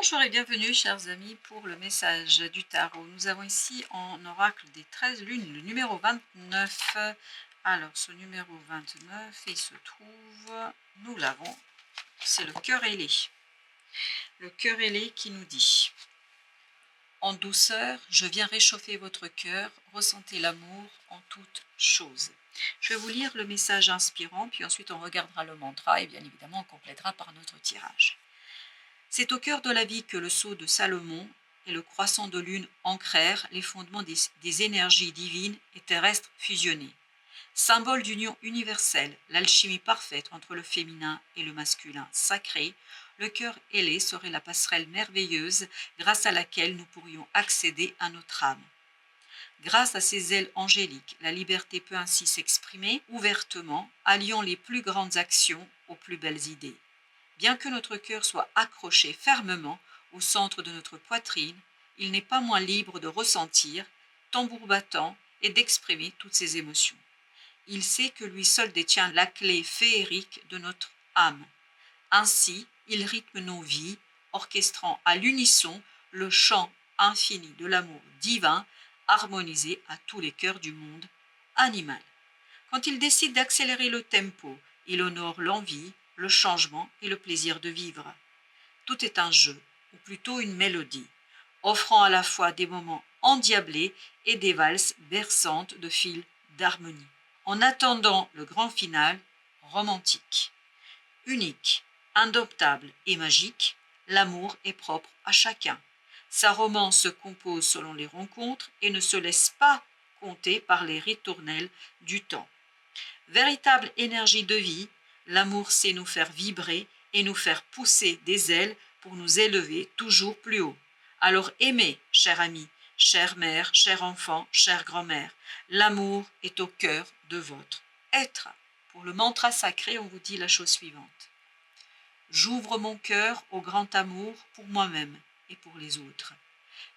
Bonjour et bienvenue chers amis pour le message du tarot. Nous avons ici en oracle des 13 lunes le numéro 29. Alors ce numéro 29, il se trouve, nous l'avons, c'est le cœur ailé. Le cœur ailé qui nous dit: en douceur, je viens réchauffer votre cœur, ressentez l'amour en toutes choses. Je vais vous lire le message inspirant, puis ensuite on regardera le mantra et bien évidemment on complétera par notre tirage. C'est au cœur de la vie que le sceau de Salomon et le croissant de lune ancrèrent les fondements des énergies divines et terrestres fusionnées. Symbole d'union universelle, l'alchimie parfaite entre le féminin et le masculin sacré, le cœur ailé serait la passerelle merveilleuse grâce à laquelle nous pourrions accéder à notre âme. Grâce à ses ailes angéliques, la liberté peut ainsi s'exprimer ouvertement, alliant les plus grandes actions aux plus belles idées. Bien que notre cœur soit accroché fermement au centre de notre poitrine, il n'est pas moins libre de ressentir, tambour battant, et d'exprimer toutes ses émotions. Il sait que lui seul détient la clé féerique de notre âme. Ainsi, il rythme nos vies, orchestrant à l'unisson le chant infini de l'amour divin, harmonisé à tous les cœurs du monde animal. Quand il décide d'accélérer le tempo, il honore l'envie, le changement et le plaisir de vivre. Tout est un jeu, ou plutôt une mélodie, offrant à la fois des moments endiablés et des valses berçantes de fils d'harmonie. En attendant le grand final, romantique. Unique, indomptable et magique, l'amour est propre à chacun. Sa romance se compose selon les rencontres et ne se laisse pas compter par les ritournelles du temps. Véritable énergie de vie, l'amour sait nous faire vibrer et nous faire pousser des ailes pour nous élever toujours plus haut. Alors aimez, cher ami, chère mère, cher enfant, chère grand-mère, l'amour est au cœur de votre être. Pour le mantra sacré, on vous dit la chose suivante. J'ouvre mon cœur au grand amour pour moi-même et pour les autres.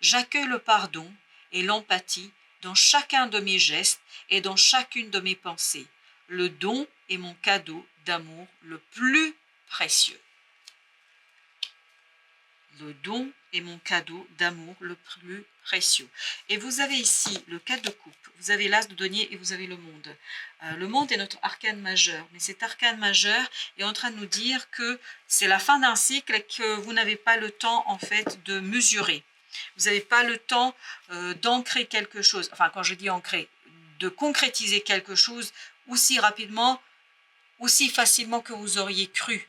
J'accueille le pardon et l'empathie dans chacun de mes gestes et dans chacune de mes pensées. Le don est mon cadeau d'amour le plus précieux. Le don est mon cadeau d'amour le plus précieux. Et vous avez ici le 4 de coupe, vous avez l'as de denier et vous avez le monde. Le monde est notre arcane majeur, mais cet arcane majeur est en train de nous dire que c'est la fin d'un cycle et que vous n'avez pas le temps en fait de mesurer. Vous n'avez pas le temps d'ancrer quelque chose, enfin quand je dis ancrer, de concrétiser quelque chose aussi rapidement, aussi facilement que vous auriez cru.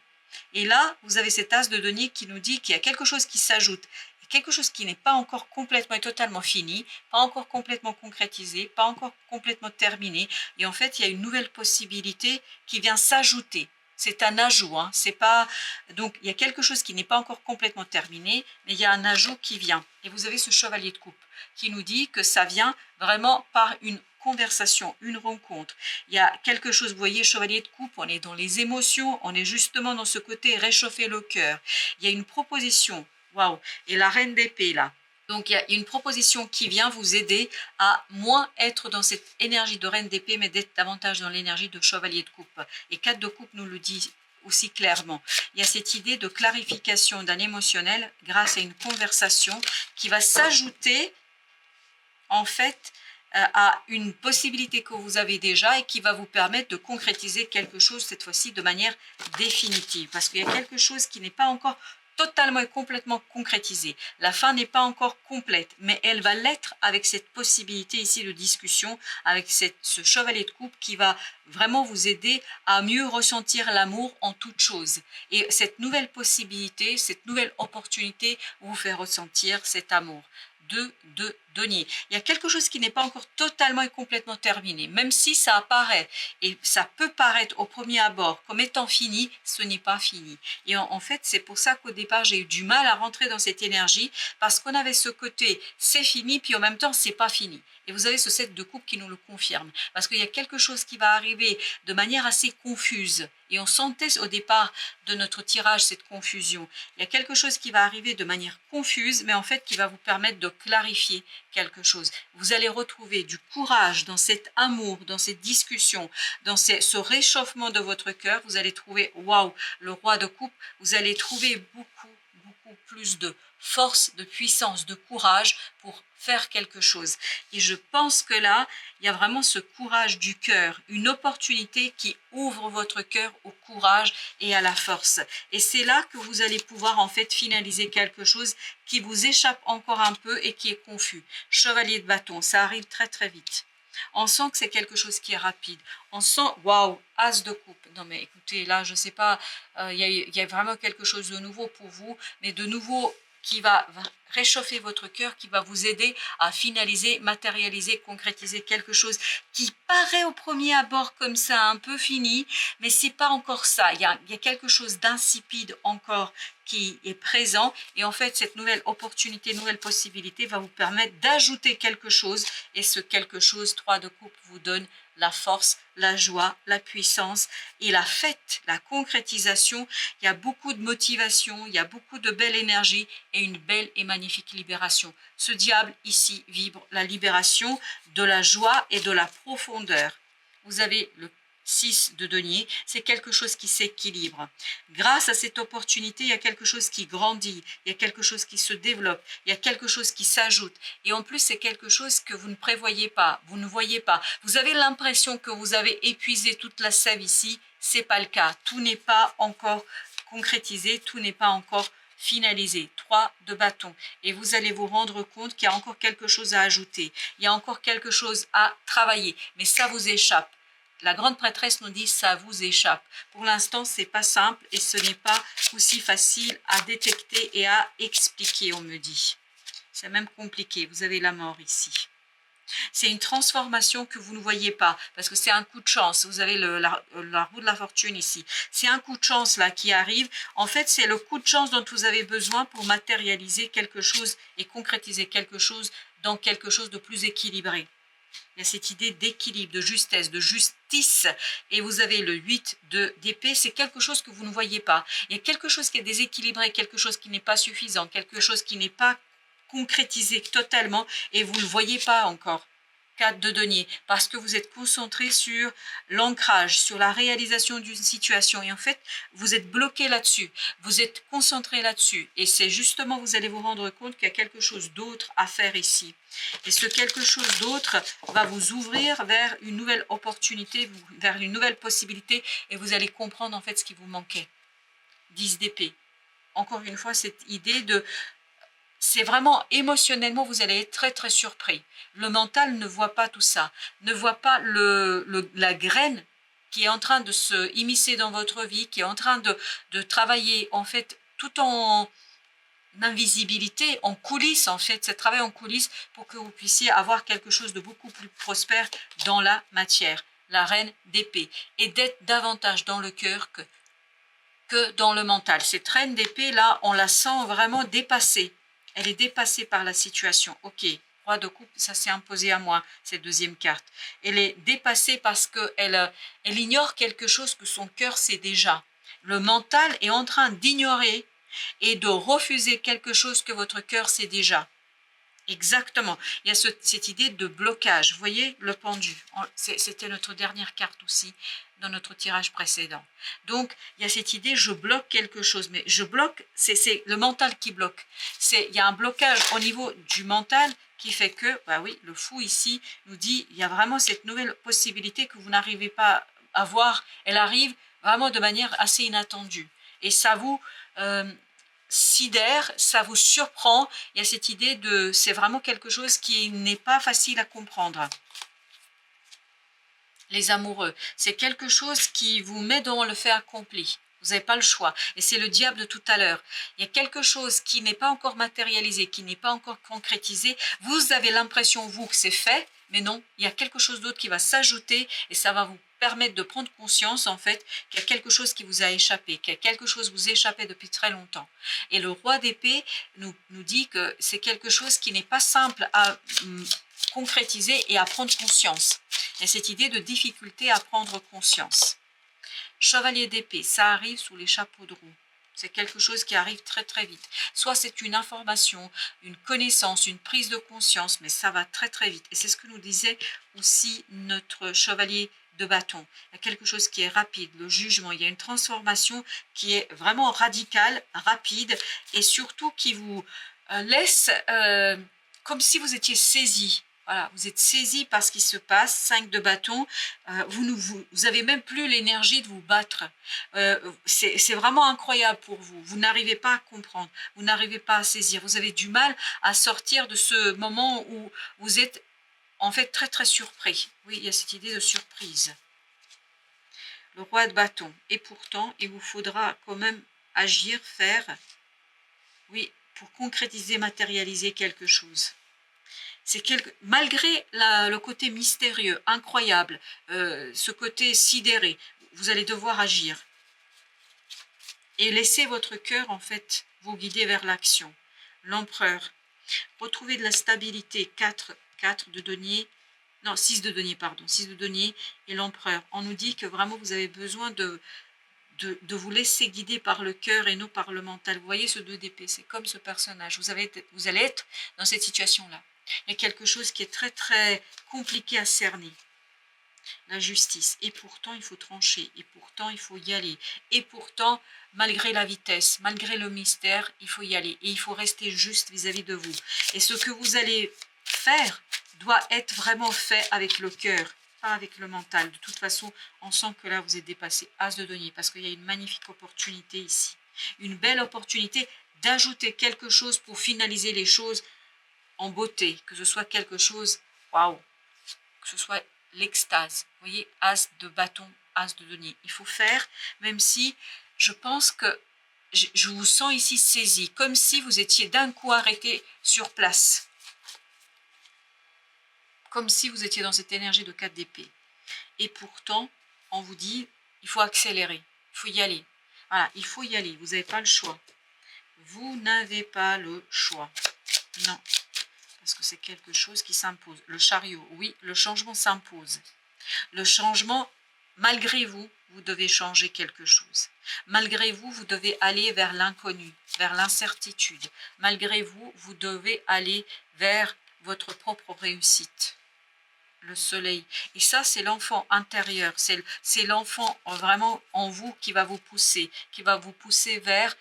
Et là, vous avez cet as de denier qui nous dit qu'il y a quelque chose qui s'ajoute, quelque chose qui n'est pas encore complètement et totalement fini, pas encore complètement concrétisé, pas encore complètement terminé. Et en fait, il y a une nouvelle possibilité qui vient s'ajouter. C'est un ajout, hein. C'est pas... Donc, il y a quelque chose qui n'est pas encore complètement terminé, mais il y a un ajout qui vient. Et vous avez ce chevalier de coupe qui nous dit que ça vient vraiment par une conversation, une rencontre. Il y a quelque chose, vous voyez, chevalier de coupe, on est dans les émotions, on est justement dans ce côté réchauffer le cœur. Il y a une proposition, waouh, et la reine d'épée là. Donc il y a une proposition qui vient vous aider à moins être dans cette énergie de reine d'épée, mais d'être davantage dans l'énergie de chevalier de coupe. Et 4 de coupe nous le dit aussi clairement. Il y a cette idée de clarification d'un émotionnel grâce à une conversation qui va s'ajouter en fait à une possibilité que vous avez déjà et qui va vous permettre de concrétiser quelque chose cette fois-ci de manière définitive. Parce qu'il y a quelque chose qui n'est pas encore totalement et complètement concrétisé. La fin n'est pas encore complète, mais elle va l'être avec cette possibilité ici de discussion, avec ce chevalier de coupe qui va vraiment vous aider à mieux ressentir l'amour en toute chose. Et cette nouvelle possibilité, cette nouvelle opportunité vous fait ressentir cet amour. De denier. Il y a quelque chose qui n'est pas encore totalement et complètement terminé, même si ça apparaît et ça peut paraître au premier abord comme étant fini, ce n'est pas fini. Et en fait, c'est pour ça qu'au départ, j'ai eu du mal à rentrer dans cette énergie parce qu'on avait ce côté c'est fini, puis en même temps, c'est pas fini. Et vous avez ce 7 de coupe qui nous le confirme parce qu'il y a quelque chose qui va arriver de manière assez confuse. Et on sentait au départ de notre tirage cette confusion. Il y a quelque chose qui va arriver de manière confuse, mais en fait qui va vous permettre de clarifier quelque chose. Vous allez retrouver du courage dans cet amour, dans cette discussion, dans ce réchauffement de votre cœur. Vous allez trouver, waouh, le roi de coupe, vous allez trouver beaucoup beaucoup plus de force, de puissance, de courage pour faire quelque chose. Et je pense que là, il y a vraiment ce courage du cœur, une opportunité qui ouvre votre cœur au courage et à la force. Et c'est là que vous allez pouvoir en fait finaliser quelque chose qui vous échappe encore un peu et qui est confus. Chevalier de bâton, ça arrive très très vite. On sent que c'est quelque chose qui est rapide. On sent, waouh, as de coupe. Non mais écoutez, là, je ne sais pas, il y a vraiment quelque chose de nouveau pour vous, mais de nouveau qui va réchauffer votre cœur, qui va vous aider à finaliser, matérialiser, concrétiser quelque chose qui paraît au premier abord comme ça, un peu fini, mais c'est pas encore ça. Il y a quelque chose d'insipide encore qui est présent, et en fait, cette nouvelle opportunité, nouvelle possibilité va vous permettre d'ajouter quelque chose, et ce quelque chose, 3 de coupe, vous donne la force, la joie, la puissance et la fête, la concrétisation. Il y a beaucoup de motivation, il y a beaucoup de belle énergie et une belle et magnifique libération. Ce diable ici vibre la libération, de la joie et de la profondeur. Vous avez le 6 de denier, c'est quelque chose qui s'équilibre. Grâce à cette opportunité, il y a quelque chose qui grandit, il y a quelque chose qui se développe, il y a quelque chose qui s'ajoute. Et en plus, c'est quelque chose que vous ne prévoyez pas, vous ne voyez pas. Vous avez l'impression que vous avez épuisé toute la sève ici, c'est pas le cas. Tout n'est pas encore concrétisé, tout n'est pas encore finalisé. 3 de bâton. Et vous allez vous rendre compte qu'il y a encore quelque chose à ajouter, il y a encore quelque chose à travailler, mais ça vous échappe. La grande prêtresse nous dit ça vous échappe. Pour l'instant, c'est pas simple et ce n'est pas aussi facile à détecter et à expliquer, on me dit. C'est même compliqué. Vous avez la mort ici. C'est une transformation que vous ne voyez pas parce que c'est un coup de chance. Vous avez la roue de la fortune ici. C'est un coup de chance là qui arrive. En fait, c'est le coup de chance dont vous avez besoin pour matérialiser quelque chose et concrétiser quelque chose dans quelque chose de plus équilibré. Il y a cette idée d'équilibre, de justesse, de justice. Et vous avez le 8 d'épée, c'est quelque chose que vous ne voyez pas. Il y a quelque chose qui est déséquilibré, quelque chose qui n'est pas suffisant, quelque chose qui n'est pas concrétisé totalement et vous ne le voyez pas encore. 4 de denier, parce que vous êtes concentré sur l'ancrage, sur la réalisation d'une situation. Et en fait, vous êtes bloqué là-dessus, vous êtes concentré là-dessus. Et c'est justement, vous allez vous rendre compte qu'il y a quelque chose d'autre à faire ici. Et ce quelque chose d'autre va vous ouvrir vers une nouvelle opportunité, vers une nouvelle possibilité, et vous allez comprendre en fait ce qui vous manquait. 10 d'épée. Encore une fois, cette idée de... C'est vraiment émotionnellement, vous allez être très très surpris. Le mental ne voit pas tout ça, ne voit pas la graine qui est en train de se immiscer dans votre vie, qui est en train de travailler en fait tout en invisibilité, en coulisses en fait, c'est travail en coulisses pour que vous puissiez avoir quelque chose de beaucoup plus prospère dans la matière, la reine d'épée, et d'être davantage dans le cœur que dans le mental. Cette reine d'épée là, on la sent vraiment dépassée. Elle est dépassée par la situation. Ok, roi de coupe, ça s'est imposé à moi, cette deuxième carte. Elle est dépassée parce qu'elle elle ignore quelque chose que son cœur sait déjà. Le mental est en train d'ignorer et de refuser quelque chose que votre cœur sait déjà. Exactement. Il y a cette idée de blocage. Vous voyez, le pendu. C'était notre dernière carte aussi dans notre tirage précédent. Donc, il y a cette idée, je bloque quelque chose. Mais je bloque, c'est le mental qui bloque. Il y a un blocage au niveau du mental qui fait que, bah oui, le fou ici nous dit, il y a vraiment cette nouvelle possibilité que vous n'arrivez pas à voir. Elle arrive vraiment de manière assez inattendue. Et ça vous... sidère, ça vous surprend. Il y a cette idée de, c'est vraiment quelque chose qui n'est pas facile à comprendre. Les amoureux, c'est quelque chose qui vous met dans le fait accompli. Vous n'avez pas le choix. Et c'est le diable de tout à l'heure. Il y a quelque chose qui n'est pas encore matérialisé, qui n'est pas encore concrétisé. Vous avez l'impression, vous, que c'est fait, mais non, il y a quelque chose d'autre qui va s'ajouter et ça va vous permettre de prendre conscience, en fait, qu'il y a quelque chose qui vous a échappé, qu'il y a quelque chose qui vous échappait depuis très longtemps. Et le roi d'épée nous dit que c'est quelque chose qui n'est pas simple à concrétiser et à prendre conscience. Il y a cette idée de difficulté à prendre conscience. Chevalier d'épée, ça arrive sous les chapeaux de roue. C'est quelque chose qui arrive très très vite. Soit c'est une information, une connaissance, une prise de conscience, mais ça va très très vite. Et c'est ce que nous disait aussi notre chevalier de bâton. Il y a quelque chose qui est rapide, le jugement. Il y a une transformation qui est vraiment radicale, rapide et surtout qui vous laisse comme si vous étiez saisi. Voilà, vous êtes saisi par ce qui se passe, 5 de bâton, vous avez même plus l'énergie de vous battre. C'est vraiment incroyable pour vous. Vous n'arrivez pas à comprendre, vous n'arrivez pas à saisir. Vous avez du mal à sortir de ce moment où vous êtes en fait très très surpris. Oui, il y a cette idée de surprise. Le roi de bâton. Et pourtant, il vous faudra quand même agir, faire, oui, pour concrétiser, matérialiser quelque chose. Malgré le côté mystérieux, incroyable, ce côté sidéré, vous allez devoir agir. Et laisser votre cœur, en fait, vous guider vers l'action. L'empereur. Retrouver de la stabilité. 4 de denier. Non, 6 de denier, pardon. 6 de denier et l'empereur. On nous dit que vraiment, vous avez besoin de vous laisser guider par le cœur et non par le mental. Vous voyez ce 2 d'épée, c'est comme ce personnage. Vous allez être dans cette situation-là. Il y a quelque chose qui est très très compliqué à cerner. La justice. Et pourtant, il faut trancher. Et pourtant, il faut y aller. Et pourtant, malgré la vitesse, malgré le mystère, il faut y aller. Et il faut rester juste vis-à-vis de vous. Et ce que vous allez faire doit être vraiment fait avec le cœur, pas avec le mental. De toute façon, on sent que là, vous êtes dépassé. As de denier, parce qu'il y a une magnifique opportunité ici. Une belle opportunité d'ajouter quelque chose pour finaliser les choses en beauté, que ce soit quelque chose, waouh, que ce soit l'extase. Vous voyez, as de bâton, as de denier. Il faut faire, même si je pense que je vous sens ici saisi, comme si vous étiez d'un coup arrêté sur place. Comme si vous étiez dans cette énergie de 4 d'épée. Et pourtant, on vous dit, il faut accélérer, il faut y aller. Voilà, il faut y aller, vous n'avez pas le choix. Vous n'avez pas le choix. Non. Parce que c'est quelque chose qui s'impose. Le chariot, oui, le changement s'impose. Le changement, malgré vous, vous devez changer quelque chose. Malgré vous, vous devez aller vers l'inconnu, vers l'incertitude. Malgré vous, vous devez aller vers votre propre réussite. Le soleil. Et ça, c'est l'enfant intérieur. C'est l'enfant vraiment en vous qui va vous pousser vers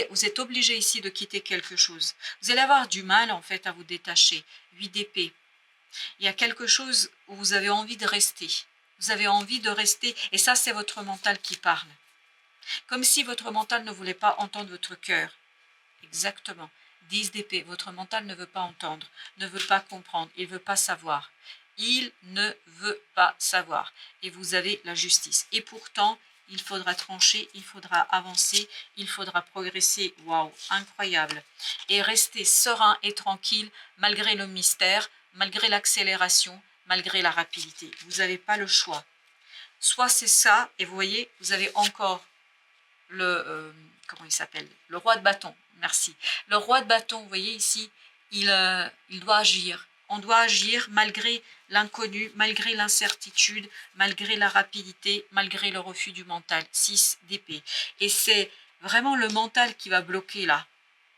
vous êtes obligé ici de quitter quelque chose. Vous allez avoir du mal en fait à vous détacher. 8 d'épée. Il y a quelque chose où vous avez envie de rester. Vous avez envie de rester et ça c'est votre mental qui parle. Comme si votre mental ne voulait pas entendre votre cœur. Exactement. 10 d'épée. Votre mental ne veut pas entendre, ne veut pas comprendre, il ne veut pas savoir. Il ne veut pas savoir. Et vous avez la justice. Et pourtant, il faudra trancher, il faudra avancer, il faudra progresser. Waouh, incroyable. Et rester serein et tranquille malgré le mystère, malgré l'accélération, malgré la rapidité. Vous n'avez pas le choix. Soit c'est ça, et vous voyez, vous avez encore comment il s'appelle? Le roi de bâton, merci. Le roi de bâton, vous voyez ici, il doit agir. On doit agir malgré l'inconnu, malgré l'incertitude, malgré la rapidité, malgré le refus du mental. 6 d'épée. Et c'est vraiment le mental qui va bloquer là.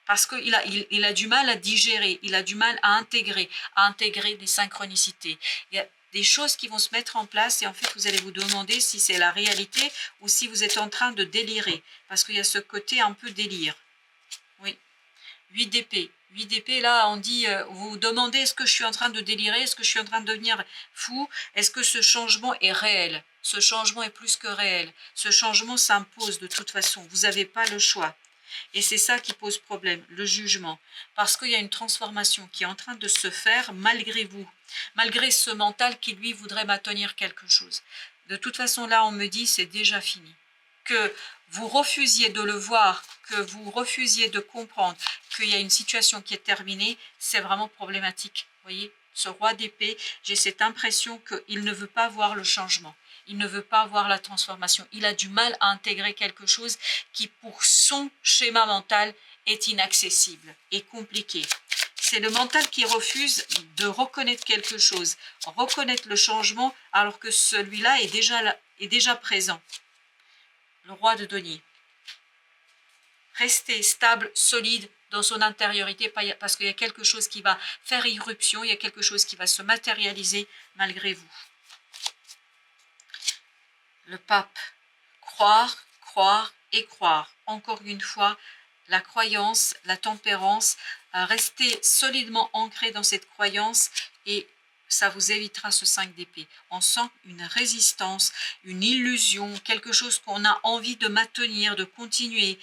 Parce qu'il il a du mal à digérer, il a du mal à intégrer des synchronicités. Il y a des choses qui vont se mettre en place et en fait, vous allez vous demander si c'est la réalité ou si vous êtes en train de délirer. Parce qu'il y a ce côté un peu délire. Oui. 8 d'épée. 8 d'épée, là, on dit, vous vous demandez, est-ce que je suis en train de délirer? Est-ce que je suis en train de devenir fou? Est-ce que ce changement est réel? Ce changement est plus que réel. Ce changement s'impose de toute façon. Vous n'avez pas le choix. Et c'est ça qui pose problème, le jugement. Parce qu'il y a une transformation qui est en train de se faire malgré vous. Malgré ce mental qui, lui, voudrait maintenir quelque chose. De toute façon, là, on me dit, c'est déjà fini. Que vous refusiez de le voir, que vous refusiez de comprendre qu'il y a une situation qui est terminée, c'est vraiment problématique. Vous voyez, ce roi d'épée, j'ai cette impression qu'il ne veut pas voir le changement. Il ne veut pas voir la transformation. Il a du mal à intégrer quelque chose qui, pour son schéma mental, est inaccessible et compliqué. C'est le mental qui refuse de reconnaître quelque chose, reconnaître le changement, alors que celui-là est déjà présent. Le roi de denier. Restez stable, solide dans son intériorité, parce qu'il y a quelque chose qui va faire irruption, il y a quelque chose qui va se matérialiser malgré vous. le pape. Croire, croire et croire. Encore une fois, la croyance, la tempérance, restez solidement ancré dans cette croyance et ça vous évitera ce 5 d'épée. On sent une résistance, une illusion, quelque chose qu'on a envie de maintenir, de continuer,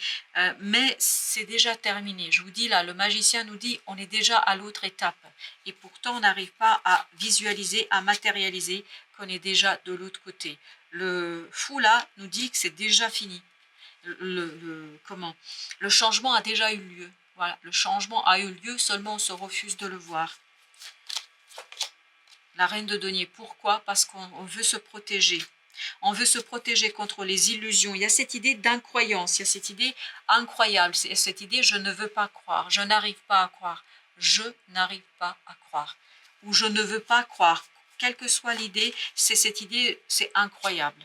mais c'est déjà terminé. Je vous dis là, le magicien nous dit on est déjà à l'autre étape et pourtant on n'arrive pas à visualiser, à matérialiser qu'on est déjà de l'autre côté. Le fou là nous dit que c'est déjà fini. Le changement a déjà eu lieu. Voilà, le changement a eu lieu, seulement on se refuse de le voir. La reine de denier, pourquoi? Parce qu'on veut se protéger. On veut se protéger contre les illusions. Il y a cette idée d'incroyance, il y a cette idée incroyable, cette idée je ne veux pas croire, je n'arrive pas à croire, je n'arrive pas à croire, ou je ne veux pas croire. Quelle que soit l'idée, c'est cette idée, c'est incroyable.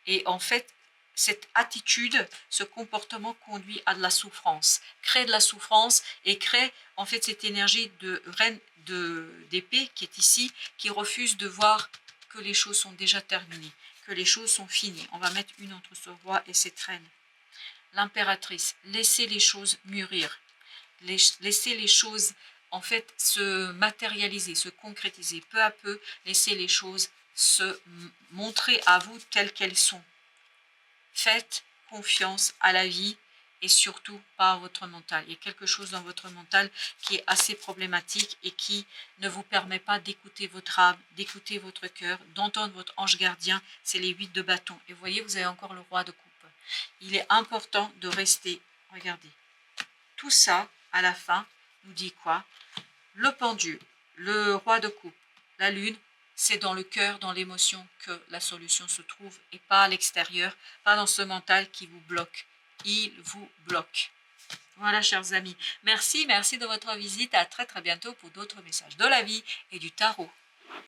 Et en fait, cette attitude, ce comportement conduit à de la souffrance, crée de la souffrance et crée en fait cette énergie de reine d'épée qui est ici, qui refuse de voir que les choses sont déjà terminées, que les choses sont finies. On va mettre une entre ce roi et cette reine. L'impératrice, laissez les choses mûrir, laissez les choses en fait se matérialiser, se concrétiser peu à peu, laissez les choses se montrer à vous telles qu'elles sont. Faites confiance à la vie et surtout pas à votre mental. Il y a quelque chose dans votre mental qui est assez problématique et qui ne vous permet pas d'écouter votre âme, d'écouter votre cœur, d'entendre votre ange gardien. C'est les 8 de bâton. Et vous voyez, vous avez encore le roi de coupe. Il est important de rester, regardez, tout ça à la fin nous dit quoi? Le pendule, le roi de coupe, la lune, c'est dans le cœur, dans l'émotion que la solution se trouve et pas à l'extérieur, pas dans ce mental qui vous bloque. Il vous bloque. Voilà, chers amis. Merci de votre visite. À très bientôt pour d'autres messages de la vie et du tarot.